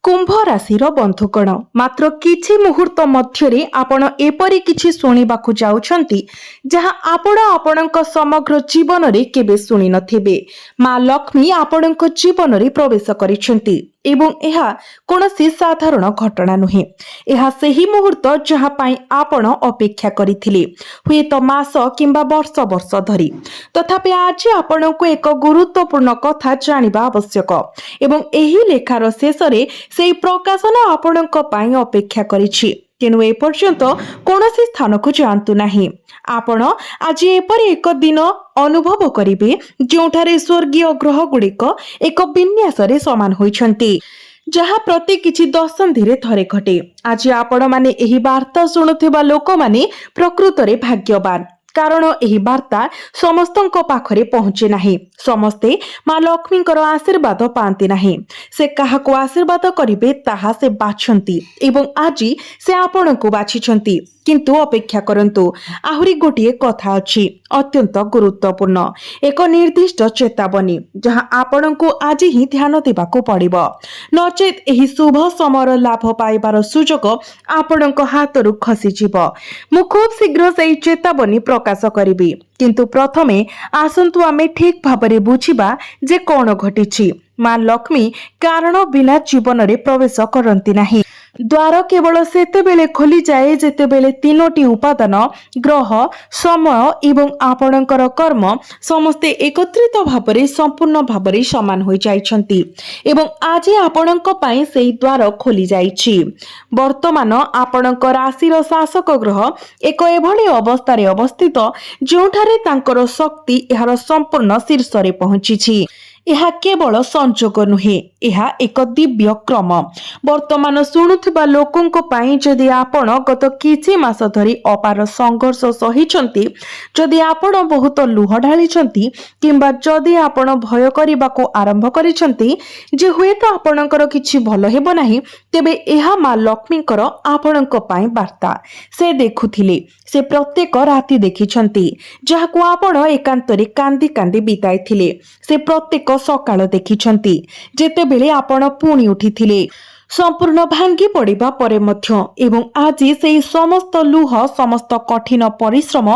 कुंभ राशि बंधुगण मात्र किछि मुहूर्त मध्यरे आपण एपरी किछि शुणिबाकु जाउछंती जहा आपण आपणक समग्र जीवन रे केबे शुणी नथिबे। मां लक्ष्मी आपणक जीवन रे प्रवेश करिसेंती एवं एहा कोनोसी साधारण घटना नुहे। एहा सेही मुहूर्त जहा पाई आपण अपेक्षा करिथिले हुए तो मास किंबा वर्ष वर्ष धरी। तथापि आज आपणक एक गुरुत्वपूर्ण कथा जानिबा आवश्यक एवं एही लेखार शेषरे सेही प्रकाशन आपणक पाई अपेक्षा करिछि। तेणु एपर्यंत कौनसी स्थान को जातु नहीं। आपण आज एपरि एक दिन अनुभव करिवे जोठारे स्वर्गीय ग्रह गुड़िक एक विन्यास रे समान होइछंती जहा प्रति किछि दशंधि रे थरे घटे। आज आपण माने एही वार्ता सुनुथिबा लोक माने प्रकृत रे भाग्यवान, कारण एही वार्ता समस्तଙ୍କ पाखरे पहुँचे नाही। समस्ते मां लक्ष्मीଙ୍କର आशीर्वाद पांती नाही। से काहाको आशीर्वाद करिवे ताहा से बाछंती एवं आजी से आपणको बाछिछंती। किंतु अपेक्षा करंतु, आहुरी गोटिए कथा अछि अत्यंत गुरुत्वपूर्ण, एक निर्दिष्ट चेतावनी जहां आपणको आज ही ध्यान देबाको पड़िबो। नचेत एही शुभ समर लाभ पाइबार सुजोग आपणको हातरु खसी जिवो। मु खूब शीघ्र सेही चेतावनी प्रकाश करिबी, किंतु प्रथमे आसंतु आमे ठीक भाबरे बुझिबा जे कोन घटिछि। मां लक्ष्मी कारण बिना जीवन रे प्रवेश करंती नाही। द्वार केवल सेतेबेले खोली जाए जेतेबेले तीनोटी उपादान ग्रह समय एवं आपणकर कर्म समस्ते एकत्रित भाबरे संपूर्ण भाबरे समान होई जाइछंती एवं आज आपणक पई सेही द्वार खोली जाइछि। वर्तमान आपणक राशिर शासक ग्रह एक एभली अवस्था रे अवस्थित जोठारे तांकर शक्ति एहार संपूर्ण शीर्ष रे पहुंचीछि। यह केवल संजोग नुहे, यह एक दिव्य क्रम। वर्तमान शुणुथिबा लोकंको पाई जदि आपण गत किछि मास धरी अपार संघर्ष सहिछंती, जदि आपण बहुत लुह ढालिछंती किंबा जदि आपण भय करिबाको आरंभ करिछंती जे हुए तो आपणकर किछि भलो हेबो नाही, तेबे एहा मां लक्ष्मीकर आपणको पाई वार्ता। से देखुथिले, से प्रत्येक राति देखिछंती जहाको आपण एकांतरे कांदी कांदी बिताइथिले। से प्रत्येक सकाळ देखिछंती जेतेबेले आपण पुणी उठिथिले संपूर्ण भांगी पड़िबा परे मध्य एवं आज सेही समस्त लुह समस्त कठिन परिश्रम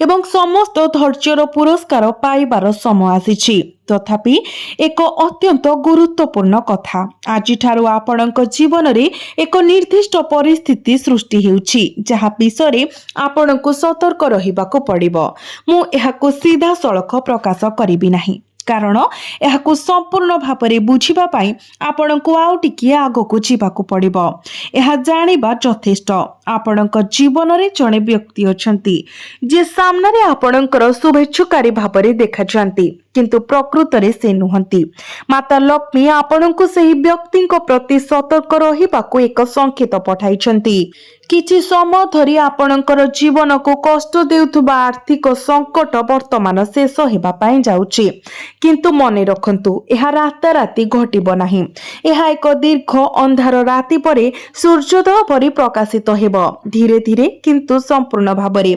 एवं समस्त धैर्यर पुरस्कार पाइबार समय आसीछि। तथापि एक अत्यंत गुरुत्वपूर्ण कथा, आज ठारू आपणक जीवन रे एक निर्दिष्ट परिस्थिति सृष्टि हेउछि जहा विषय आपणको सतर्क रहिबाको पड़िबो। मु एहाको सीधा सड़क प्रकाश करिबि नाही, कारण एहाकु संपूर्ण भापरे बुझिबा पाई आपणको आउ टिकिए आगको जीवाकु पड़िबो। एहा जानिबा यथेष्ट। आपणक जीवन रे जणे व्यक्ति अछंती जे सामने रे आपणकर शुभेच्छुकारी भापरे देखा जांती, किंतु प्रकृत रे से नुहंती। माता लक्ष्मी आपणको सेही व्यक्तिको प्रति सतर्क रहिबाकु एक संकेत पठाइछंती। किछि समय धरी आपणकर जीवन को कष्ट देउथुबा आर्थिक संकट वर्तमान शेष हेबा पाई जाउछि, किंतु मने रखंतु एहा राताराती घटिबो नाही। एहा एक दीर्घ अंधार राति परे सूर्योदय परि प्रकाशित हेबो, धीरे धीरे किंतु संपूर्ण भाबरे।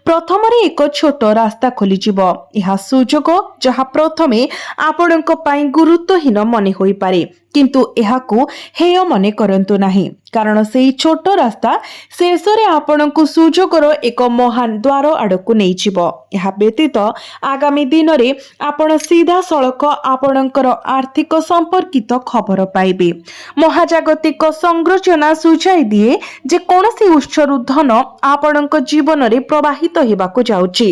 प्रथमरे एक छोट रास्ता खोली जिवो। एहा सुजोग जहा प्रथमे आपणक पाई गुरुत्वहीन मने होई पारे, किंतु एहाकु हेय मने करंतु नाही, कारण सेही छोट रास्ता शेषरे आपणकु सुजोगर एक महान द्वार आड़कु नहीं जिवो। एहा व्यतीत आगामी दिन रे आपण सीधा सड़क आपणकर आर्थिक संपर्कित खबर पाइबे। महाजागतिक संरचना सुझाई दिए जे कोनसी उत्सरु धन आपणक जीवन रे प्रवाहित हेबाकु जाउछि।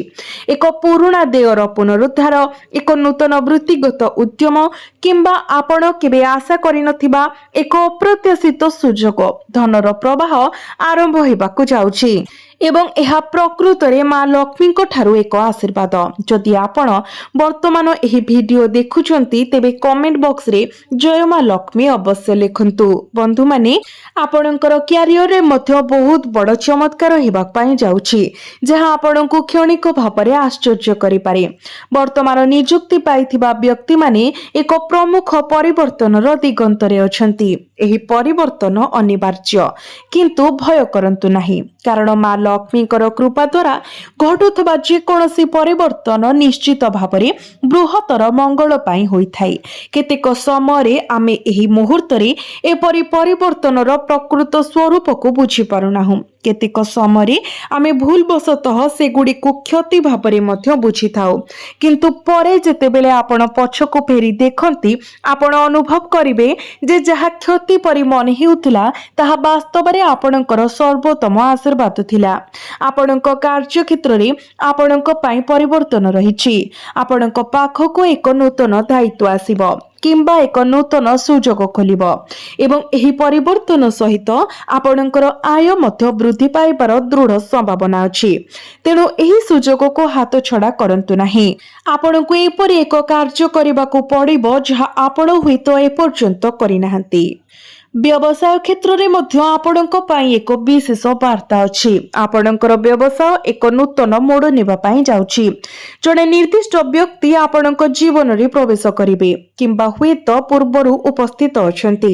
एक पुराणा देयर पुनरुद्धार, एक नूतन वृत्तिगत उद्यम किंबा आपण केबे आशा करिनथिबा एक अप्रत्याशित सुजोग धनर प्रवाह आरंभ हेबाकु जाउछि एवं एहा प्रकृत रे मां लक्ष्मी को ठारू एक आशीर्वाद। जदि आपण वर्तमान एही वीडियो देखुछंती तेबे कमेंट बॉक्स रे जय मां लक्ष्मी अवश्य लिखंतु। बंधु माने आपणकर क्यारियर रे मध्य बहुत बड़ चमत्कार हेबा पाई जाउछि जहां आपणको क्षणिक भाबरे आश्चर्य करि पारे। वर्तमान नियुक्ति पाइथिबा व्यक्ति माने एक प्रमुख परिवर्तनर दिगंतरे अछंती। एही परिवर्तन अनिवार्य, किंतु भय करंतु नाही, कारण मां ଲକ୍ଷ୍ମୀଙ୍କର କୃପା ଦ୍ୱାରା ଘଟୁଥିବା ଯେକୌଣସି ପରିବର୍ତ୍ତନ ନିଶ୍ଚିତ ଭାବରେ ବୃହତ୍ତର ମଙ୍ଗଳ ପାଇଁ ହୋଇଥାଏ। କେତେକ ସମୟରେ ଆମେ ଏହି ମୁହୂର୍ତ୍ତରେ ଏପରି ପରିବର୍ତ୍ତନର ପ୍ରକୃତ ସ୍ୱରୂପକୁ ବୁଝିପାରୁନାହୁଁ। କେତେକ ସମୟରେ ଆମେ ଭୁଲବଶତଃ ସେଗୁଡ଼ିକୁ କ୍ଷତି ଭାବରେ ମଧ୍ୟ ବୁଝିଥାଉ, କିନ୍ତୁ ପରେ ଯେତେବେଳେ ଆପଣ ପଛକୁ ଫେରି ଦେଖନ୍ତି ଆପଣ ଅନୁଭବ କରିବେ ଯେ ଯାହା କ୍ଷତି ପରି ମନେ ହେଉଥିଲା ତାହା ବାସ୍ତବରେ ଆପଣଙ୍କର ସର୍ବୋତ୍ତମ ଆଶୀର୍ବାଦ ଥିଲା। ଆପଣଙ୍କ କାର୍ଯ୍ୟକ୍ଷେତ୍ରରେ ଆପଣଙ୍କ ପାଇଁ ପରିବର୍ତ୍ତନ ରହିଛି। ଆପଣଙ୍କ ପାଖକୁ ଏକ ନୂତନ ଦାୟିତ୍ୱ ଆସିବ କିମ୍ବା ଏକ ନୂତନ ସୁଯୋଗ ଖୋଲିବ ଏବଂ ଏହି ପରିବର୍ତ୍ତନ ସହିତ ଆପଣଙ୍କର ଆୟ ମଧ୍ୟ ବୃଦ୍ଧି ପାଇବାର ଦୃଢ଼ ସମ୍ଭାବନା ଅଛି। ତେଣୁ ଏହି ସୁଯୋଗକୁ ହାତଛଡ଼ା କରନ୍ତୁ ନାହିଁ। ଆପଣଙ୍କୁ ଏପରି ଏକ କାର୍ଯ୍ୟ କରିବାକୁ ପଡ଼ିବ ଯାହା ଆପଣ ହୁଏତ ଏପର୍ଯ୍ୟନ୍ତ କରିନାହାନ୍ତି। ବ୍ୟବସାୟ କ୍ଷେତ୍ରରେ ମଧ୍ୟ ଆପଣଙ୍କ ପାଇଁ ଏକ ବିଶେଷ ବାର୍ତ୍ତା ଅଛି। ଆପଣଙ୍କର ବ୍ୟବସାୟ ଏକ ନୂତନ ମୋଡ଼ ନେବା ପାଇଁ ଯାଉଛି। ଜଣେ ନିର୍ଦ୍ଦିଷ୍ଟ ବ୍ୟକ୍ତି ଆପଣଙ୍କ ଜୀବନରେ ପ୍ରବେଶ କରିବେ କିମ୍ବା ହୁଏତ ପୂର୍ବରୁ ଉପସ୍ଥିତ ଅଛନ୍ତି,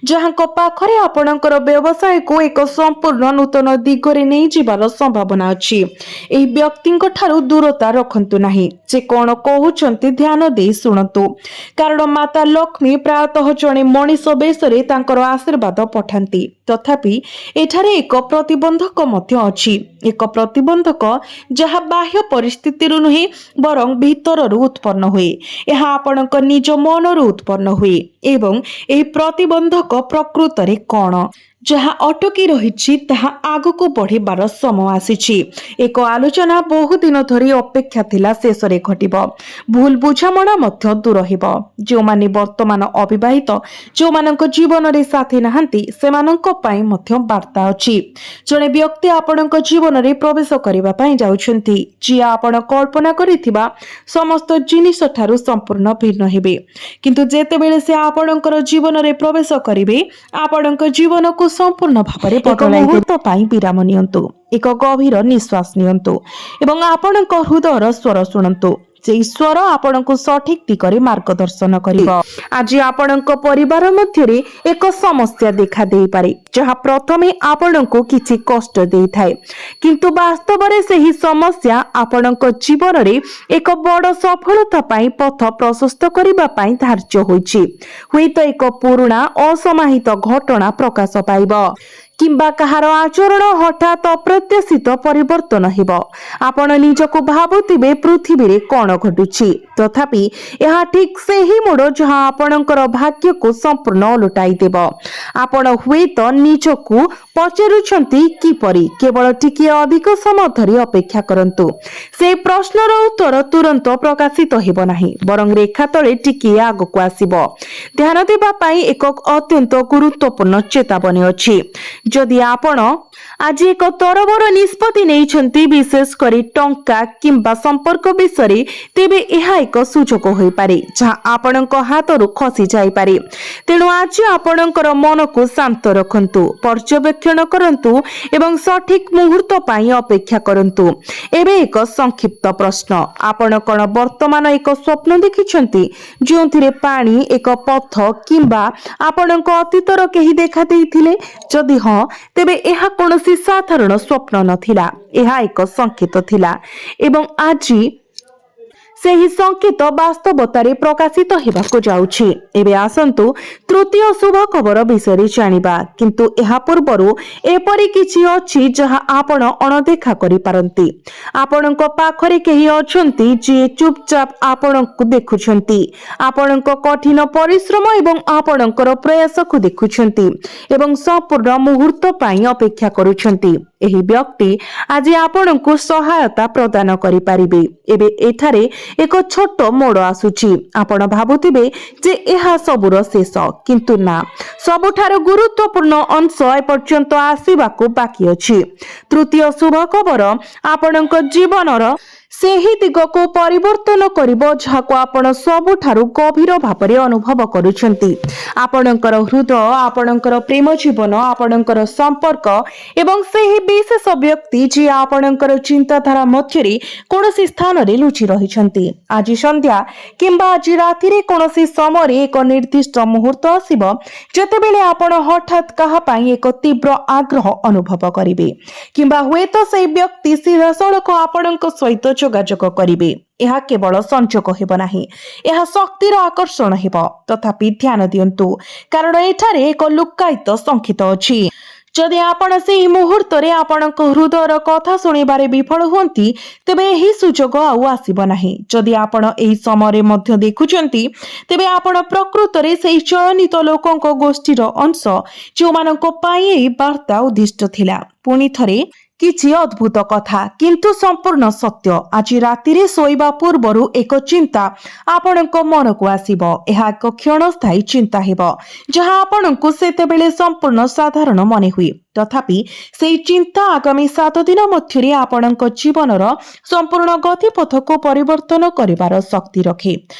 ଯାହାଙ୍କ ପାଖରେ ଆପଣଙ୍କର ବ୍ୟବସାୟକୁ ଏକ ସମ୍ପୂର୍ଣ୍ଣ ନୂତନ ଦିଗରେ ନେଇଯିବାର ସମ୍ଭାବନା ଅଛି। ଏହି ବ୍ୟକ୍ତିଙ୍କ ଠାରୁ ଦୂରତା ରଖନ୍ତୁ ନାହିଁ। ସେ କ'ଣ କହୁଛନ୍ତି ଧ୍ୟାନ ଦେଇ ଶୁଣନ୍ତୁ, କାରଣ ମାତା ଲକ୍ଷ୍ମୀ ପ୍ରାୟତଃ ଜଣେ ମଣିଷ ବେଶରେ ତାଙ୍କର ଆଶୀର୍ବାଦ ପଠାନ୍ତି। ତଥାପି ଏଠାରେ ଏକ ପ୍ରତିବନ୍ଧକ ମଧ୍ୟ ଅଛି, ଏକ ପ୍ରତିବନ୍ଧକ ଯାହା ବାହ୍ୟ ପରିସ୍ଥିତିରୁ ନୁହେଁ ବରଂ ଭିତରରୁ ଉତ୍ପନ୍ନ ହୁଏ। ଏହା ଆପଣଙ୍କ ନିଜ ମନରୁ ଉତ୍ପନ୍ନ ହୁଏ ଏବଂ ଏହି ପ୍ରତିବନ୍ଧକ ପ୍ରକୃତରେ କ'ଣ ଯାହା ଅଟକି ରହିଛି ତାହା ଆଗକୁ ବଢ଼ିବାର ସମୟ ଆସିଛି। ଏକ ଆଲୋଚନା ବହୁଦିନ ଧରି ଅପେକ୍ଷା ଥିଲା ଶେଷରେ ଘଟିବ। ଭୁଲ ବୁଝାମଣା ମଧ୍ୟ ଦୂର ହେବ। ଯେଉଁମାନେ ବର୍ତ୍ତମାନ ଅବିବାହିତ, ଯେଉଁମାନଙ୍କ ଜୀବନରେ ସାଥୀ ନାହାନ୍ତି, ସେମାନଙ୍କ ପାଇଁ ମଧ୍ୟ ବାର୍ତ୍ତା ଅଛି। ଜଣେ ବ୍ୟକ୍ତି ଆପଣଙ୍କ ଜୀବନରେ ପ୍ରବେଶ କରିବା ପାଇଁ ଯାଉଛନ୍ତି, ଯିଏ ଆପଣ କଳ୍ପନା କରିଥିବା ସମସ୍ତ ଜିନିଷ ଠାରୁ ସମ୍ପୂର୍ଣ୍ଣ ଭିନ୍ନ ହେବେ। କିନ୍ତୁ ଯେତେବେଳେ ସେ ଆପଣଙ୍କର ଜୀବନରେ ପ୍ରବେଶ କରିବେ ଆପଣଙ୍କ ଜୀବନକୁ ସମ୍ପୂର୍ଣ୍ଣ ଭାବରେ ବଦଳାଇ ମୁହୂର୍ତ୍ତ ପାଇଁ ବିରାମ ନିଅନ୍ତୁ, ଏକ ଗଭୀର ନିଶ୍ୱାସ ନିଅନ୍ତୁ ଏବଂ ଆପଣଙ୍କ ହୃଦୟର ସ୍ୱର ଶୁଣନ୍ତୁ। ସେହି ସ୍ୱର ଆପଣଙ୍କୁ ସଠିକ ଦିଗରେ ମାର୍ଗଦର୍ଶନ କରିବ। ଆଜି ଆପଣଙ୍କ ପରିବାର ମଧ୍ୟରେ ଏକ ସମସ୍ୟା ଦେଖା ଦେଇପାରେ ଯାହା ପ୍ରଥମେ ଆପଣଙ୍କୁ କିଛି କଷ୍ଟ ଦେଇଥାଏ, କିନ୍ତୁ ବାସ୍ତବରେ ସେହି ସମସ୍ୟା ଆପଣଙ୍କ ଜୀବନରେ ଏକ ବଡ଼ ସଫଳତା ପାଇଁ ପଥ ପ୍ରଶସ୍ତ କରିବା ପାଇଁ ଧାର୍ଯ୍ୟ ହୋଇଛି। ହୁଏତ ଏକ ପୁରୁଣା ଅସମାହିତ ଘଟଣା ପ୍ରକାଶ ପାଇବ କିମ୍ବା କାହାର ଆଚରଣ ହଠାତ୍ ଅପ୍ରତ୍ୟାଶିତ ପରିବର୍ତ୍ତନ ହେବ। ଆପଣ ନିଜକୁ ଭାବୁଥିବେ ପୃଥିବୀରେ କ'ଣ ଘଟୁଛି, ତଥାପି ଏହା ଠିକ୍ ସେହି ମୋଡ଼ ଯାହା ଆପଣଙ୍କର ଭାଗ୍ୟକୁ ସମ୍ପୂର୍ଣ୍ଣ ଓଲଟାଇ ଦେବ। ଆପଣ ହୁଏତ ନିଜକୁ ପଚାରୁଛନ୍ତି କିପରି? କେବଳ ଟିକିଏ ଅଧିକ ସମୟ ଧରି ଅପେକ୍ଷା କରନ୍ତୁ। ସେହି ପ୍ରଶ୍ନର ଉତ୍ତର ତୁରନ୍ତ ପ୍ରକାଶିତ ହେବ ନାହିଁ, ବରଂ ରେଖା ତଳେ ଟିକିଏ ଆଗକୁ ଆସିବ। ଧ୍ୟାନ ଦେବା ପାଇଁ ଏକ ଅତ୍ୟନ୍ତ ଗୁରୁତ୍ୱପୂର୍ଣ୍ଣ ଚେତାବନୀ ଅଛି। ଯଦି ଆପଣ ଆଜି ଏକ ତରବର ନିଷ୍ପତ୍ତି ନେଇଛନ୍ତି, ବିଶେଷ କରି ଟଙ୍କା କିମ୍ବା ସମ୍ପର୍କ ବିଷୟରେ, ତେବେ ଏହା ଏକ ସୁଯୋଗ ହୋଇପାରେ ଯାହା ଆପଣଙ୍କ ହାତରୁ ଖସି ଯାଇପାରେ। ତେଣୁ ଆଜି ଆପଣଙ୍କର ମନକୁ ଶାନ୍ତ ରଖନ୍ତୁ, ପର୍ଯ୍ୟବେକ୍ଷଣ କରନ୍ତୁ ଏବଂ ସଠିକ ମୁହୂର୍ତ୍ତ ପାଇଁ ଅପେକ୍ଷା କରନ୍ତୁ। ଏବେ ଏକ ସଂକ୍ଷିପ୍ତ ପ୍ରଶ୍ନ, ଆପଣ କ'ଣ ବର୍ତ୍ତମାନ ଏକ ସ୍ୱପ୍ନ ଦେଖିଛନ୍ତି ଯେଉଁଥିରେ ପାଣି, ଏକ ପଥ କିମ୍ବା ଆପଣଙ୍କ ଅତୀତର କେହି ଦେଖା ଦେଇଥିଲେ? ଯଦି ହଁ, ତେବେ ଏହା କୌଣସି ସାଧାରଣ ସ୍ୱପ୍ନ ନଥିଲା, ଏହା ଏକ ସଂକେତ ଥିଲା ଏବଂ ଆଜି ସେହି ସଂକେତ ବାସ୍ତବତାରେ ପ୍ରକାଶିତ ହେବାକୁ ଯାଉଛି। ଏବେ ଆସନ୍ତୁ ତୃତୀୟ ଶୁଭ ଖବର ବିଷୟରେ ଜାଣିବା, କିନ୍ତୁ ଏହା ପୂର୍ବରୁ ଏପରି କିଛି ଅଛି ଯାହା ଆପଣ ଅଣଦେଖା କରିପାରନ୍ତି। ଆପଣଙ୍କ ପାଖରେ କେହି ଅଛନ୍ତି ଯିଏ ଚୁପଚାପ ଆପଣଙ୍କୁ ଦେଖୁଛନ୍ତି, ଆପଣଙ୍କ କଠିନ ପରିଶ୍ରମ ଏବଂ ଆପଣଙ୍କର ପ୍ରୟାସକୁ ଦେଖୁଛନ୍ତି ଏବଂ ସମ୍ପୂର୍ଣ୍ଣ ମୁହୂର୍ତ୍ତ ପାଇଁ ଅପେକ୍ଷା କରୁଛନ୍ତି। ଏହି ବ୍ୟକ୍ତି ଆଜି ଆପଣଙ୍କୁ ସହାୟତା ପ୍ରଦାନ କରିପାରିବେ। ଏବେ ଏଠାରେ ଏକ ଛୋଟ ମୋଡ଼ ଆସୁଛି। ଆପଣ ଭାବୁଥିବେ ଯେ ଏହା ସବୁର ଶେଷ, କିନ୍ତୁ ନା, ସବୁଠାରୁ ଗୁରୁତ୍ୱପୂର୍ଣ୍ଣ ଅଂଶ ଏପର୍ଯ୍ୟନ୍ତ ଆସିବାକୁ ବାକି ଅଛି। ତୃତୀୟ ଶୁଭ ଖବର ଆପଣଙ୍କ ଜୀବନର ସେହି ଦିଗକୁ ପରିବର୍ତ୍ତନ କରିବ ଯାହାକୁ ଆପଣ ସବୁଠାରୁ ଗଭୀର ଭାବରେ ଅନୁଭବ କରୁଛନ୍ତି। ଆପଣଙ୍କର ହୃଦୟ, ଆପଣଙ୍କର ପ୍ରେମ ଜୀବନ, ଆପଣଙ୍କର ସମ୍ପର୍କ ଏବଂ ସେହି ବିଶେଷ ବ୍ୟକ୍ତି ଯିଏ ଆପଣଙ୍କର ଚିନ୍ତାଧାରା ମଧ୍ୟରେ କୌଣସି ସ୍ଥାନରେ ଲୁଚି ରହିଛନ୍ତି। ଆଜି ସନ୍ଧ୍ୟା କିମ୍ବା ଆଜି ରାତିରେ କୌଣସି ସମୟରେ ଏକ ନିର୍ଦ୍ଦିଷ୍ଟ ମୁହୂର୍ତ୍ତ ଆସିବ ଯେତେବେଳେ ଆପଣ ହଠାତ୍ କାହା ପାଇଁ ଏକ ତୀବ୍ର ଆଗ୍ରହ ଅନୁଭବ କରିବେ କିମ୍ବା ହୁଏତ ସେହି ବ୍ୟକ୍ତି ସିଧାସଳଖ ଆପଣଙ୍କ ସହିତ ଯୋଗାଯୋଗ କରିବେ। ଏହା କେବଳ ସଂଯୋଗ ହେବ ନାହିଁ, ଏହା ଶକ୍ତିର ଆକର୍ଷଣ ହେବ। ତଥାପି ଧ୍ୟାନ ଦିଅନ୍ତୁ, କାରଣ ଏଠାରେ ଏକ ଲୁକ୍କାୟିତ ସଂକେତ ଅଛି। ଯଦି ଆପଣ ସେହି ମୁହୂର୍ତ୍ତରେ ଆପଣଙ୍କ ହୃଦୟର କଥା ଶୁଣିବାରେ ବିଫଳ ହୁଅନ୍ତି, ତେବେ ଏହି ସୁଯୋଗ ଆଉ ଆସିବ ନାହିଁ। ଯଦି ଆପଣ ଏହି ସମୟରେ ମଧ୍ୟ ଦେଖୁଛନ୍ତି, ତେବେ ଆପଣ ପ୍ରକୃତରେ ସେହି ଚୟନିତ ଲୋକଙ୍କ ଗୋଷ୍ଠୀର ଅଂଶ ଯେଉଁମାନଙ୍କ ପାଇଁ ଏହି ବାର୍ତ୍ତା ଉଦ୍ଦିଷ୍ଟ ଥିଲା। ପୁଣି ଥରେ କିଛି ଅଦ୍ଭୁତ କଥା କିନ୍ତୁ ସମ୍ପୂର୍ଣ୍ଣ ସତ୍ୟ। ଆଜି ରାତିରେ ଶୋଇବା ପୂର୍ବରୁ ଏକ ଚିନ୍ତା ଆପଣଙ୍କ ମନକୁ ଆସିବ। ଏହା ଏକ କ୍ଷଣସ୍ଥାୟୀ ଚିନ୍ତା ହେବ ଯାହା ଆପଣଙ୍କୁ ସେତେବେଳେ ସମ୍ପୂର୍ଣ୍ଣ ସାଧାରଣ ମନେ ହୁଏ। ତଥାପି ସେହି ଚିନ୍ତା ଆଗାମୀ 7 ଦିନ ମଧ୍ୟରେ ଆପଣଙ୍କ ଜୀବନର ସମ୍ପୂର୍ଣ୍ଣ ଗତିପଥକୁ ପରିବର୍ତ୍ତନ କରିବାର ଶକ୍ତି ରଖେ।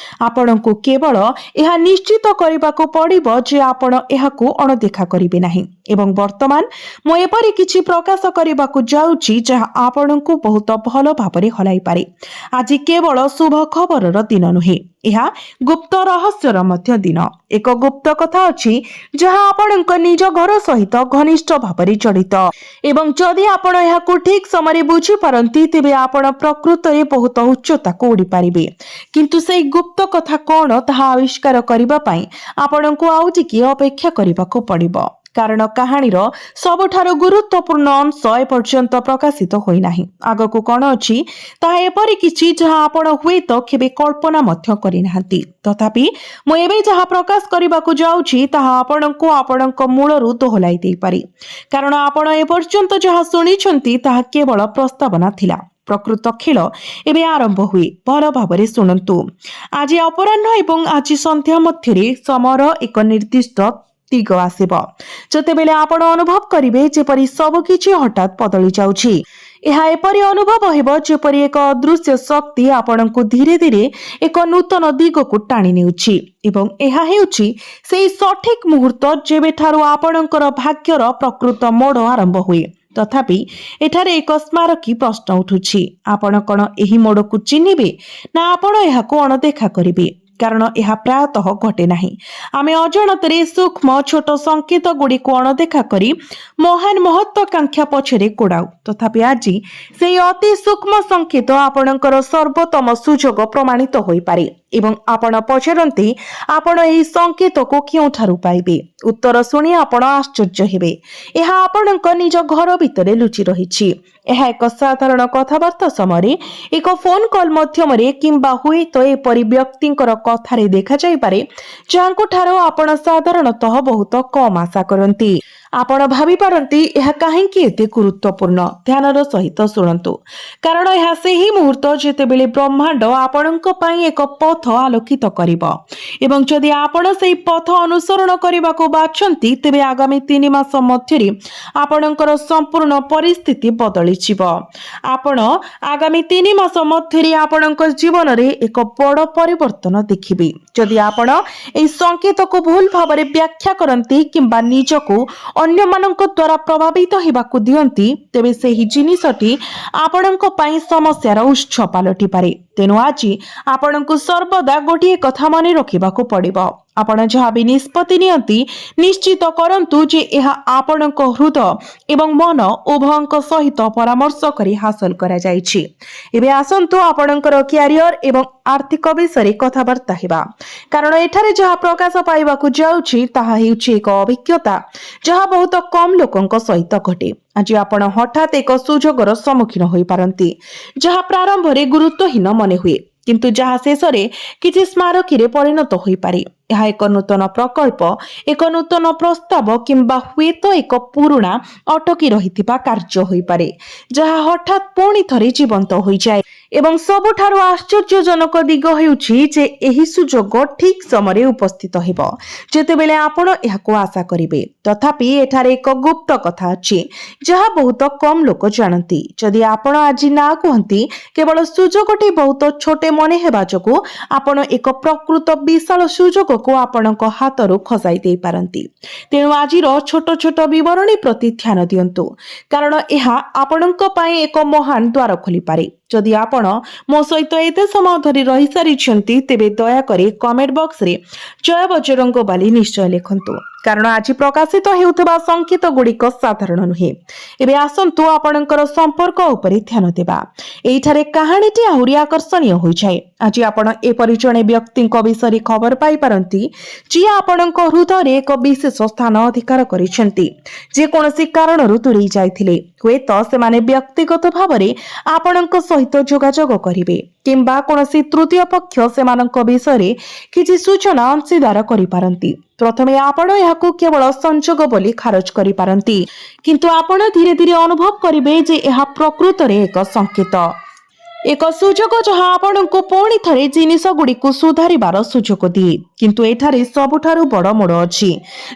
ଆପଣଙ୍କୁ କେବଳ ଏହା ନିଶ୍ଚିତ କରିବାକୁ ପଡ଼ିବ ଯେ ଆପଣ ଏହାକୁ ଅଣଦେଖା କରିବେ ନାହିଁ। ଏବଂ ବର୍ତ୍ତମାନ ମୁଁ ଏପରି କିଛି ପ୍ରକାଶ କରିବାକୁ ଯାଉଛି ଯାହା ଆପଣଙ୍କୁ ବହୁତ ଭଲ ଭାବରେ ହଲାଇପାରେ। ଆଜି କେବଳ ଶୁଭ ଖବରର ଦିନ ନୁହେଁ, ଏହା ଗୁପ୍ତ ରହସ୍ୟର ମଧ୍ୟ ଦିନ। ଏକ ଗୁପ୍ତ କଥା ଅଛି ଯାହା ଆପଣଙ୍କ ନିଜ ଘର ସହିତ ଘନିଷ୍ଠ ଭାବରେ ଜଡ଼ିତ ଏବଂ ଯଦି ଆପଣ ଏହାକୁ ଠିକ ସମୟରେ ବୁଝିପାରନ୍ତି, ତେବେ ଆପଣ ପ୍ରକୃତରେ ବହୁତ ଉଚ୍ଚତାକୁ ଉଡ଼ିପାରିବେ। କିନ୍ତୁ ସେହି ଗୁପ୍ତ କଥା କ'ଣ ତାହା ଆବିଷ୍କାର କରିବା ପାଇଁ ଆପଣଙ୍କୁ ଆଉ ଟିକେ ଅପେକ୍ଷା କରିବାକୁ ପଡ଼ିବ, କାରଣ କାହାଣୀର ସବୁଠାରୁ ଗୁରୁତ୍ୱପୂର୍ଣ୍ଣ ଅଂଶ ଏପର୍ଯ୍ୟନ୍ତ ପ୍ରକାଶିତ ହୋଇନାହିଁ। ଆଗକୁ କ'ଣ ଅଛି ତାହା ଏପରି କିଛି ଯାହା ଆପଣ ହୁଏତ କେବେ କଳ୍ପନା ମଧ୍ୟ କରିନାହାନ୍ତି। ତଥାପି ମୁଁ ଏବେ ଯାହା ପ୍ରକାଶ କରିବାକୁ ଯାଉଛି ତାହା ଆପଣଙ୍କୁ ଆପଣଙ୍କ ମୂଳରୁ ଦୋହଲାଇ ଦେଇପାରେ, କାରଣ ଆପଣ ଏପର୍ଯ୍ୟନ୍ତ ଯାହା ଶୁଣିଛନ୍ତି ତାହା କେବଳ ପ୍ରସ୍ତାବନା ଥିଲା। ପ୍ରକୃତ ଖେଳ ଏବେ ଆରମ୍ଭ ହୁଏ। ଭଲ ଭାବରେ ଶୁଣନ୍ତୁ। ଆଜି ଅପରାହ୍ନ ଏବଂ ଆଜି ସନ୍ଧ୍ୟା ମଧ୍ୟରେ ସମୟର ଏକ ନିର୍ଦ୍ଦିଷ୍ଟ ଦିଗ ଆସିବ ଯେତେବେଳେ ଆପଣ ଅନୁଭବ କରିବେ ଯେପରି ସବୁକିଛି ହଠାତ୍ ବଦଳି ଯାଉଛି। ଏହା ଏପରି ଅନୁଭବ ହେବ ଯେପରି ଏକ ଅଦୃଶ୍ୟ ଶକ୍ତି ଆପଣଙ୍କୁ ଧୀରେ ଧୀରେ ଏକ ନୂତନ ଦିଗକୁ ଟାଣି ନେଉଛି ଏବଂ ଏହା ହେଉଛି ସେହି ସଠିକ ମୁହୂର୍ତ୍ତ ଯେବେଠାରୁ ଆପଣଙ୍କର ଭାଗ୍ୟର ପ୍ରକୃତ ମୋଡ଼ ଆରମ୍ଭ ହୁଏ। ତଥାପି ଏଠାରେ ଏକ ସ୍ମାରକୀ ପ୍ରଶ୍ନ ଉଠୁଛି, ଆପଣ କ'ଣ ଏହି ମୋଡ଼କୁ ଚିହ୍ନିବେ ନା ଆପଣ ଏହାକୁ ଅଣଦେଖା କରିବେ? କାରଣ ଏହା ପ୍ରାୟତଃ ଘଟେ ନାହିଁ। ଆମେ ଅଜାଣତରେ ସୂକ୍ଷ୍ମ ଛୋଟ ସଂକେତ ଗୁଡ଼ିକୁ ଅଣଦେଖା କରି ମହାନ ମହତ୍ୱାକାଂକ୍ଷା ପଛରେ ଗୋଡ଼ାଉ। ତଥାପି ଆଜି ସେହି ଅତି ସୂକ୍ଷ୍ମ ସଂକେତ ଆପଣଙ୍କର ସର୍ବୋତ୍ତମ ସୁଯୋଗ ପ୍ରମାଣିତ ହୋଇପାରେ ଏବଂ ଆପଣ ପଚାରନ୍ତି ଆପଣ ଏହି ସଂକେତକୁ କେଉଁଠାରୁ ପାଇବେ? ଉତ୍ତର ଶୁଣି ଆପଣ ଆଶ୍ଚର୍ଯ୍ୟ ହେବେ। ଏହା ଆପଣଙ୍କ ନିଜ ଘର ଭିତରେ ଲୁଚି ରହିଛି। ଏହା ଏକ ସାଧାରଣ କଥାବାର୍ତ୍ତା ସମୟରେ, ଏକ ଫୋନ କଲ୍ ମାଧ୍ୟମରେ କିମ୍ବା ହୁଏତ ଏପରି ବ୍ୟକ୍ତିଙ୍କର କଥାରେ ଦେଖାଯାଇପାରେ ଯାହାଙ୍କ ଠାରୁ ଆପଣ ସାଧାରଣତଃ ବହୁତ କମ୍ ଆଶା କରନ୍ତି। ଆପଣ ଭାବିପାରନ୍ତି ଏହା କାହିଁକି ଏତେ ଗୁରୁତ୍ୱପୂର୍ଣ୍ଣ? ଧ୍ୟାନର ସହିତ ଶୁଣନ୍ତୁ, କାରଣ ଏହା ସେହି ମୁହୂର୍ତ୍ତ ଯେତେବେଳେ ବ୍ରହ୍ମାଣ୍ଡ ଆପଣଙ୍କ ପାଇଁ ଏକ ପଥ ଆଲୋକିତ କରିବ ଏବଂ ଯଦି ଆପଣ ସେହି ପଥ ଅନୁସରଣ କରିବାକୁ ବାଛନ୍ତି, ତେବେ ଆଗାମୀ 3 ମାସ ମଧ୍ୟରେ ଆପଣଙ୍କର ସମ୍ପୂର୍ଣ୍ଣ ପରିସ୍ଥିତି ବଦଳିଯିବ। ଆପଣ ଆଗାମୀ 3 ମାସ ମଧ୍ୟରେ ଆପଣଙ୍କ ଜୀବନରେ ଏକ ବଡ଼ ପରିବର୍ତ୍ତନ ଦେଖିବେ। ଯଦି ଆପଣ ଏହି ସଂକେତକୁ ଭୁଲ ଭାବରେ ବ୍ୟାଖ୍ୟା କରନ୍ତି କିମ୍ବା ନିଜକୁ ଅନ୍ୟମାନଙ୍କ ଦ୍ୱାରା ପ୍ରଭାବିତ ହେବାକୁ ଦିଅନ୍ତି, ତେବେ ସେହି ଜିନିଷଟି ଆପଣଙ୍କ ପାଇଁ ସମସ୍ୟାର ଉତ୍ସ ପାଲଟିପାରେ। ତେଣୁ ଆଜି ଆପଣଙ୍କୁ ସର୍ବଦା ଗୋଟିଏ କଥା ମନେ ରଖିବାକୁ ପଡ଼ିବ, ଆପଣ ଯାହା ବି ନିଷ୍ପତ୍ତି ନିଅନ୍ତି ନିଶ୍ଚିତ କରନ୍ତୁ ଯେ ଏହା ଆପଣଙ୍କ ହୃଦୟ ଏବଂ ମନ ଉଭୟଙ୍କ ସହିତ ପରାମର୍ଶ କରି ହାସଲ କରାଯାଇଛି। ଏବେ ଆସନ୍ତୁ ଆପଣଙ୍କର କ୍ୟାରିୟର ଏବଂ ଆର୍ଥିକ ବିଷୟରେ କଥାବାର୍ତ୍ତା ହେବା, କାରଣ ଏଠାରେ ଯାହା ପ୍ରକାଶ ପାଇବାକୁ ଯାଉଛି ତାହା ହେଉଛି ଏକ ଅଭିଜ୍ଞତା ଯାହା ବହୁତ କମ୍ ଲୋକଙ୍କ ସହିତ ଘଟେ। ଆଜି ଆପଣ ହଠାତ୍ ଏକ ସୁଯୋଗର ସମ୍ମୁଖୀନ ହୋଇପାରନ୍ତି ଯାହା ପ୍ରାରମ୍ଭରେ ଗୁରୁତ୍ୱହୀନ ମନେ ହୁଏ, କିନ୍ତୁ ଯାହା ଶେଷରେ କିଛି ସ୍ମାରକୀରେ ପରିଣତ ହୋଇପାରେ। ଏହା ଏକ ନୂତନ ପ୍ରକଳ୍ପ, ଏକ ନୂତନ ପ୍ରସ୍ତାବ କିମ୍ବା ହୁଏତ ଏକ ପୁରୁଣା ଅଟକି ରହିଥିବା କାର୍ଯ୍ୟ ହୋଇପାରେ ଯାହା ହଠାତ୍ ପୁଣି ଥରେ ଜୀବନ୍ତ ହୋଇଯାଏ ଏବଂ ସବୁଠାରୁ ଆଶ୍ଚର୍ଯ୍ୟଜନକ ଦିଗ ହେଉଛି ଯେ ଏହି ସୁଯୋଗ ଠିକ୍ ସମୟରେ ଉପସ୍ଥିତ ହେବ ଯେତେବେଳେ ଆପଣ ଏହାକୁ ଆଶା କରିବେ। ତଥାପି ଏଠାରେ ଏକ ଗୁପ୍ତ କଥା ଅଛି ଯାହା ବହୁତ କମ୍ ଲୋକ ଜାଣନ୍ତି। ଯଦି ଆପଣ ଆଜି ନା କୁହନ୍ତି, କେବଳ ସୁଯୋଗଟି ବହୁତ ଛୋଟ ମନେ ହେବା ଯୋଗୁଁ ଆପଣ ଏକ ପ୍ରକୃତ ବିଶାଳ ସୁଯୋଗକୁ ଆପଣଙ୍କ ହାତରୁ ଖସାଇ ଦେଇପାରନ୍ତି। ତେଣୁ ଆଜିର ଛୋଟ ଛୋଟ ବିବରଣୀ ପ୍ରତି ଧ୍ୟାନ ଦିଅନ୍ତୁ, କାରଣ ଏହା ଆପଣଙ୍କ ପାଇଁ ଏକ ମହାନ ଦ୍ୱାର ଖୋଲିପାରେ। ଯଦି ଆପଣ ମୋ ସହିତ ଏତେ ସମୟ ଧରି ରହିସାରିଛନ୍ତି, ତେବେ ଦୟାକରି କମେଣ୍ଟ ବକ୍ସରେ ଜୟ ବଜରଙ୍ଗବାଲି ନିଶ୍ଚୟ ଲେଖନ୍ତୁ, କାରଣ ଆଜି ପ୍ରକାଶିତ ହେଉଥିବା ସଂକେତ ଗୁଡ଼ିକ ସାଧାରଣ ନୁହେଁ। ଏବେ ଆସନ୍ତୁ ଆପଣଙ୍କର ସମ୍ପର୍କ ଉପରେ ଧ୍ୟାନ ଦେବା। ଏଇଠାରେ କାହାଣୀଟି ଆହୁରି ଆକର୍ଷଣୀୟ ହୋଇଯାଏ। ଆଜି ଆପଣ ଏପରି ଜଣେ ବ୍ୟକ୍ତିଙ୍କ ବିଷୟରେ ଖବର ପାଇପାରନ୍ତି ଯିଏ ଆପଣଙ୍କ ହୃଦୟରେ ଏକ ବିଶେଷ ସ୍ଥାନ ଅଧିକାର କରିଛନ୍ତି। ଯେକୌଣସି କାରଣରୁ ଦୂରେଇ ଯାଇଥିଲେ, ହୁଏତ ସେମାନେ ବ୍ୟକ୍ତିଗତ ଭାବରେ ଆପଣଙ୍କ ସହିତ ଯୋଗାଯୋଗ କରିବେ, କିମ୍ବା କୌଣସି ତୃତୀୟ ପକ୍ଷ ସେମାନଙ୍କ ବିଷୟରେ କିଛି ସୂଚନା ଅଂଶୀଦାର କରିପାରନ୍ତି। ପ୍ରଥମେ ଆପଣ ଏହାକୁ କେବଳ ସଂଯୋଗ ବୋଲି ଖାରଜ କରିପାରନ୍ତି, କିନ୍ତୁ ଆପଣ ଧୀରେ ଧୀରେ ଅନୁଭବ କରିବେ ଯେ ଏହା ପ୍ରକୃତରେ ଏକ ସଂକେତ, ଏକ ସୁଯୋଗ ଯାହା ଆପଣଙ୍କୁ ପୁଣି ଥରେ ଜିନିଷ ଗୁଡ଼ିକୁ ସୁଧାରିବାର ସୁଯୋଗ ଦିଏ। କିନ୍ତୁ ଏଠାରେ ସବୁଠାରୁ ବଡ଼ ମୋଡ଼ ଅଛି।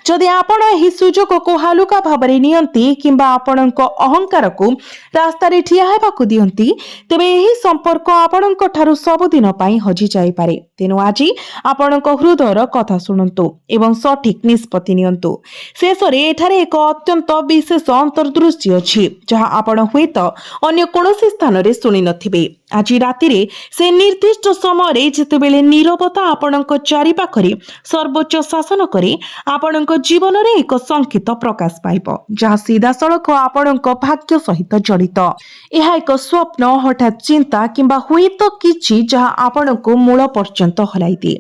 ଯଦି ଆପଣ ଏହି ସୁଯୋଗକୁ ହାଲୁକା ଭାବରେ ନିଅନ୍ତି କିମ୍ବା ଆପଣଙ୍କ ଅହଙ୍କାରକୁ ରାସ୍ତାରେ ଠିଆ ହେବାକୁ ଦିଅନ୍ତି, ତେବେ ଏହି ସମ୍ପର୍କ ଆପଣଙ୍କ ଠାରୁ ସବୁଦିନ ପାଇଁ ହଜି ଯାଇପାରେ। ତେଣୁ ଆଜି ଆପଣଙ୍କ ହୃଦୟର କଥା ଶୁଣନ୍ତୁ ଏବଂ ସଠିକ୍ ନିଷ୍ପତ୍ତି ନିଅନ୍ତୁ। ଶେଷରେ ଏଠାରେ ଏକ ଅତ୍ୟନ୍ତ ବିଶେଷ ଅନ୍ତର୍ଦୃଷ୍ଟି ଅଛି ଯାହା ଆପଣ ହୁଏତ ଅନ୍ୟ କୌଣସି ସ୍ଥାନରେ ଶୁଣି ନଥିବେ। ଆଜି ରାତିରେ ସେ ନିର୍ଦ୍ଦିଷ୍ଟ ସମୟରେ ଯେତେବେଳେ ନୀରବତା ଆପଣଙ୍କ ଚାରିପାଖରେ ସର୍ବୋଚ୍ଚ ଶାସନ କରେ, ଆପଣଙ୍କ ଜୀବନରେ ଏକ ସଂକେତ ପ୍ରକାଶ ପାଇବ ଯାହା ସିଧାସଳଖ ଆପଣଙ୍କ ଭାଗ୍ୟ ସହିତ ଜଡ଼ିତ। ଏହା ଏକ ସ୍ୱପ୍ନ, ହଠାତ୍ ଚିନ୍ତା କିମ୍ବା ହୁଏତ କିଛି ଯାହା ଆପଣଙ୍କୁ ମୂଳ ପର୍ଯ୍ୟନ୍ତ ହଲାଇ ଦିଏ।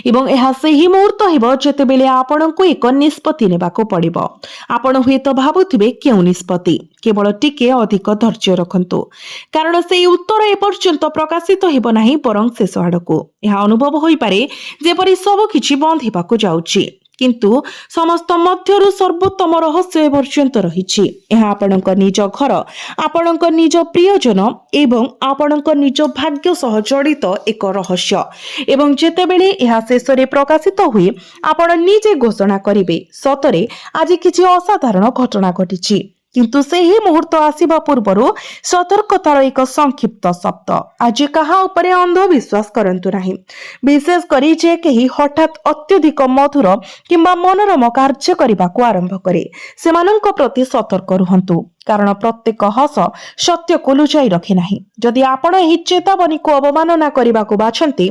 ଏବଂ ଏହା ସେହି ମୁହୂର୍ତ୍ତ ହେବ ଯେତେବେଳେ ଆପଣଙ୍କୁ ଏକ ନିଷ୍ପତ୍ତି ନେବାକୁ ପଡ଼ିବ। ଆପଣ ହୁଏତ ଭାବୁଥିବେ କେଉଁ ନିଷ୍ପତ୍ତି? କେବଳ ଟିକେ ଅଧିକ ଧୈର୍ଯ୍ୟ ରଖନ୍ତୁ, କାରଣ ସେହି ଉତ୍ତର ଏପର୍ଯ୍ୟନ୍ତ ପ୍ରକାଶିତ ହେବ ନାହିଁ, ବରଂ ଶେଷ ଆଡ଼କୁ। ଏହା ଅନୁଭବ ହୋଇପାରେ ଯେପରି ସବୁ କିଛି ବନ୍ଦ ହେବାକୁ ଯାଉଛି, କିନ୍ତୁ ସମସ୍ତ ମଧ୍ୟରୁ ସର୍ବୋତ୍ତମ ରହସ୍ୟ ଏପର୍ଯ୍ୟନ୍ତ ରହିଛି। ଏହା ଆପଣଙ୍କ ନିଜ ଘର, ଆପଣଙ୍କ ନିଜ ପ୍ରିୟଜନ ଏବଂ ଆପଣଙ୍କ ନିଜ ଭାଗ୍ୟ ସହ ଜଡ଼ିତ ଏକ ରହସ୍ୟ। ଏବଂ ଯେତେବେଳେ ଏହା ଶେଷରେ ପ୍ରକାଶିତ ହୁଏ, ଆପଣ ନିଜେ ଘୋଷଣା କରିବେ, ସତରେ ଆଜି କିଛି ଅସାଧାରଣ ଘଟଣା ଘଟିଛି। କିନ୍ତୁ ସେହି ମୁହୂର୍ତ୍ତ ଆସିବା ପୂର୍ବରୁ ସତର୍କତାର ଏକ ସଂକ୍ଷିପ୍ତ ଶବ୍ଦ। ଆଜି କାହା ଉପରେ ଅନ୍ଧବିଶ୍ୱାସ କରନ୍ତୁ ନାହିଁ, ବିଶେଷ କରି ଯେ କେହି ହଠାତ୍ ଅତ୍ୟଧିକ ମଧୁର କିମ୍ବା ମନୋରମ କାର୍ଯ୍ୟ କରିବାକୁ ଆରମ୍ଭ କରେ। ସେମାନଙ୍କ ପ୍ରତି ସତର୍କ ରୁହନ୍ତୁ, କାରଣ ପ୍ରତ୍ୟେକ ହସ ସତ୍ୟକୁ ଲୁଚାଇ ରଖେ ନାହିଁ। ଯଦି ଆପଣ ଏହି ଚେତାବନୀକୁ ଅବମାନନା କରିବାକୁ ବାଛନ୍ତି,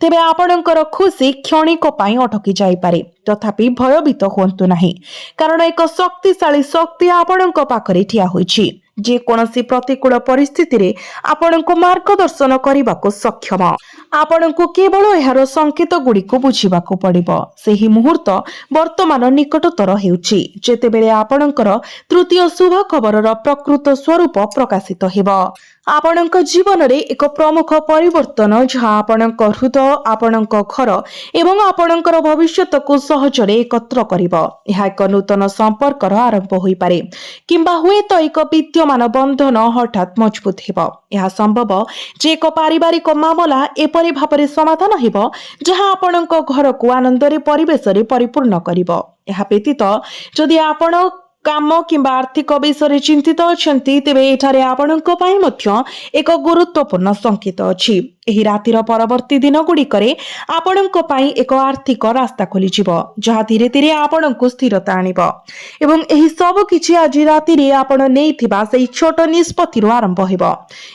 ତେବେ ଆପଣଙ୍କର ଖୁସି କ୍ଷଣିକ ପାଇଁ ଅଟକି ଯାଇପାରେ। ତଥାପି ଭୟଭୀତ ହୁଅନ୍ତୁ ନାହିଁ, କାରଣ ଏକ ଶକ୍ତିଶାଳୀ ଶକ୍ତି ଆପଣଙ୍କ ପାଖରେ ଠିଆ ହୋଇଛି, ଯେକୌଣସି ପ୍ରତିକୂଳ ପରିସ୍ଥିତିରେ ଆପଣଙ୍କୁ ମାର୍ଗଦର୍ଶନ କରିବାକୁ ସକ୍ଷମ। ଆପଣଙ୍କୁ କେବଳ ଏହାର ସଂକେତ ଗୁଡ଼ିକୁ ବୁଝିବାକୁ ପଡ଼ିବ। ସେହି ମୁହୂର୍ତ୍ତ ବର୍ତ୍ତମାନ ନିକଟତର ହେଉଛି ଯେତେବେଳେ ଆପଣଙ୍କର ତୃତୀୟ ଶୁଭ ଖବରର ପ୍ରକୃତ ସ୍ୱରୂପ ପ୍ରକାଶିତ ହେବ। ଆପଣଙ୍କ ଜୀବନରେ ଏକ ପ୍ରମୁଖ ପରିବର୍ତ୍ତନ ଯାହା ଆପଣଙ୍କ ହୃଦୟ, ଆପଣଙ୍କ ଘର ଏବଂ ଆପଣଙ୍କର ଭବିଷ୍ୟତକୁ ସହଜରେ ଏକତ୍ର କରିବ। ଏହା ଏକ ନୂତନ ସମ୍ପର୍କର ଆରମ୍ଭ ହୋଇପାରେ, କିମ୍ବା ହୁଏତ ଏକ ବିଦ୍ୟମାନ ବନ୍ଧନ ହଠାତ୍ ମଜବୁତ ହେବ। ଏହା ସମ୍ଭବ ଯେ ଏକ ପାରିବାରିକ ମାମଲା ଏପରି ଭାବରେ ସମାଧାନ ହେବ ଯାହା ଆପଣଙ୍କ ଘରକୁ ଆନନ୍ଦରେ ପରିବେଶରେ ପରିପୂର୍ଣ୍ଣ କରିବ। ଏହା ବ୍ୟତୀତ ଯଦି ଆପଣ କାମ କିମ୍ବା ଆର୍ଥିକ ବିଷୟରେ ଚିନ୍ତିତ ଅଛନ୍ତି, ତେବେ ଏଠାରେ ଆପଣଙ୍କ ପାଇଁ ମଧ୍ୟ ଏକ ଗୁରୁତ୍ୱପୂର୍ଣ୍ଣ ସଂକେତ ଅଛି। ଏହି ରାତିର ପରବର୍ତ୍ତୀ ଦିନଗୁଡ଼ିକରେ ଆପଣଙ୍କ ପାଇଁ ଏକ ଆର୍ଥିକ ରାସ୍ତା ଖୋଲିଯିବ ଯାହା ଧୀରେ ଧୀରେ ଆପଣଙ୍କୁ ସ୍ଥିରତା ଆଣିବ। ଏବଂ ଏହି ସବୁ କିଛି ଆଜି ରାତିରେ ଆପଣ ନେଇଥିବା ସେହି ଛୋଟ ନିଷ୍ପତ୍ତିରୁ ଆରମ୍ଭ ହେବ।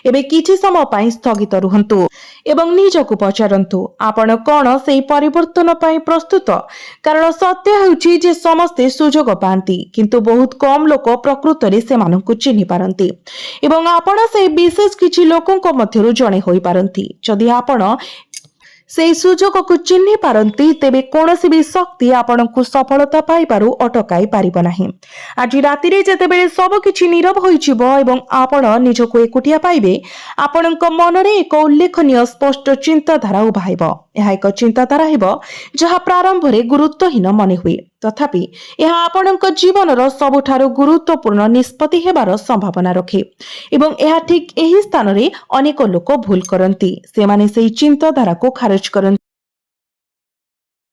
ଏବେ କିଛି ସମୟ ପାଇଁ ସ୍ଥଗିତ ରୁହନ୍ତୁ ଏବଂ ନିଜକୁ ପଚାରନ୍ତୁ, ଆପଣ କ'ଣ ସେହି ପରିବର୍ତ୍ତନ ପାଇଁ ପ୍ରସ୍ତୁତ? କାରଣ ସତ୍ୟ ହେଉଛି ଯେ ସମସ୍ତେ ସୁଯୋଗ ପାଆନ୍ତି, କିନ୍ତୁ ବହୁତ କମ୍ ଲୋକ ପ୍ରକୃତରେ ସେମାନଙ୍କୁ ଚିହ୍ନି ପାରନ୍ତି। ଏବଂ ଆପଣ ସେହି ବିଶେଷ କିଛି ଲୋକଙ୍କ ମଧ୍ୟରୁ ଜଣେ ହୋଇପାରନ୍ତି। ଯଦି ଆପଣ ସେହି ସୁଯୋଗକୁ ଚିହ୍ନି ପାରନ୍ତି, ତେବେ କୌଣସି ବି ଶକ୍ତି ଆପଣଙ୍କୁ ସଫଳତା ପାଇବାରୁ ଅଟକାଇ ପାରିବ ନାହିଁ। ଆଜି ରାତିରେ ଯେତେବେଳେ ସବୁକିଛି ନୀରବ ହୋଇଯିବ ଏବଂ ଆପଣ ନିଜକୁ ଏକୁଟିଆ ପାଇବେ, ଆପଣଙ୍କ ମନରେ ଏକ ଉଲ୍ଲେଖନୀୟ ସ୍ପଷ୍ଟ ଚିନ୍ତାଧାରା ଉଭା ହେବ। ଏହା ଏକ ଚିନ୍ତାଧାରା ହେବ ଯାହା ପ୍ରାରମ୍ଭରେ ଗୁରୁତ୍ୱହୀନ ମନେ ହୁଏ, तथापि ଏହା ଆପଣଙ୍କ ଜୀବନର ସବୁଠାରୁ ଗୁରୁତ୍ୱପୂର୍ଣ୍ଣ ନିଷ୍ପତ୍ତି ହେବାର ସମ୍ଭାବନା ରଖେ ଏବଂ ଏହା ଠିକ୍ ଏହି ସ୍ଥାନରେ ଅନେକ ଲୋକ ଭୁଲ କରନ୍ତି। ସେମାନେ ସେହି ଚିନ୍ତାଧାରାକୁ ଖାରଜ କରନ୍ତି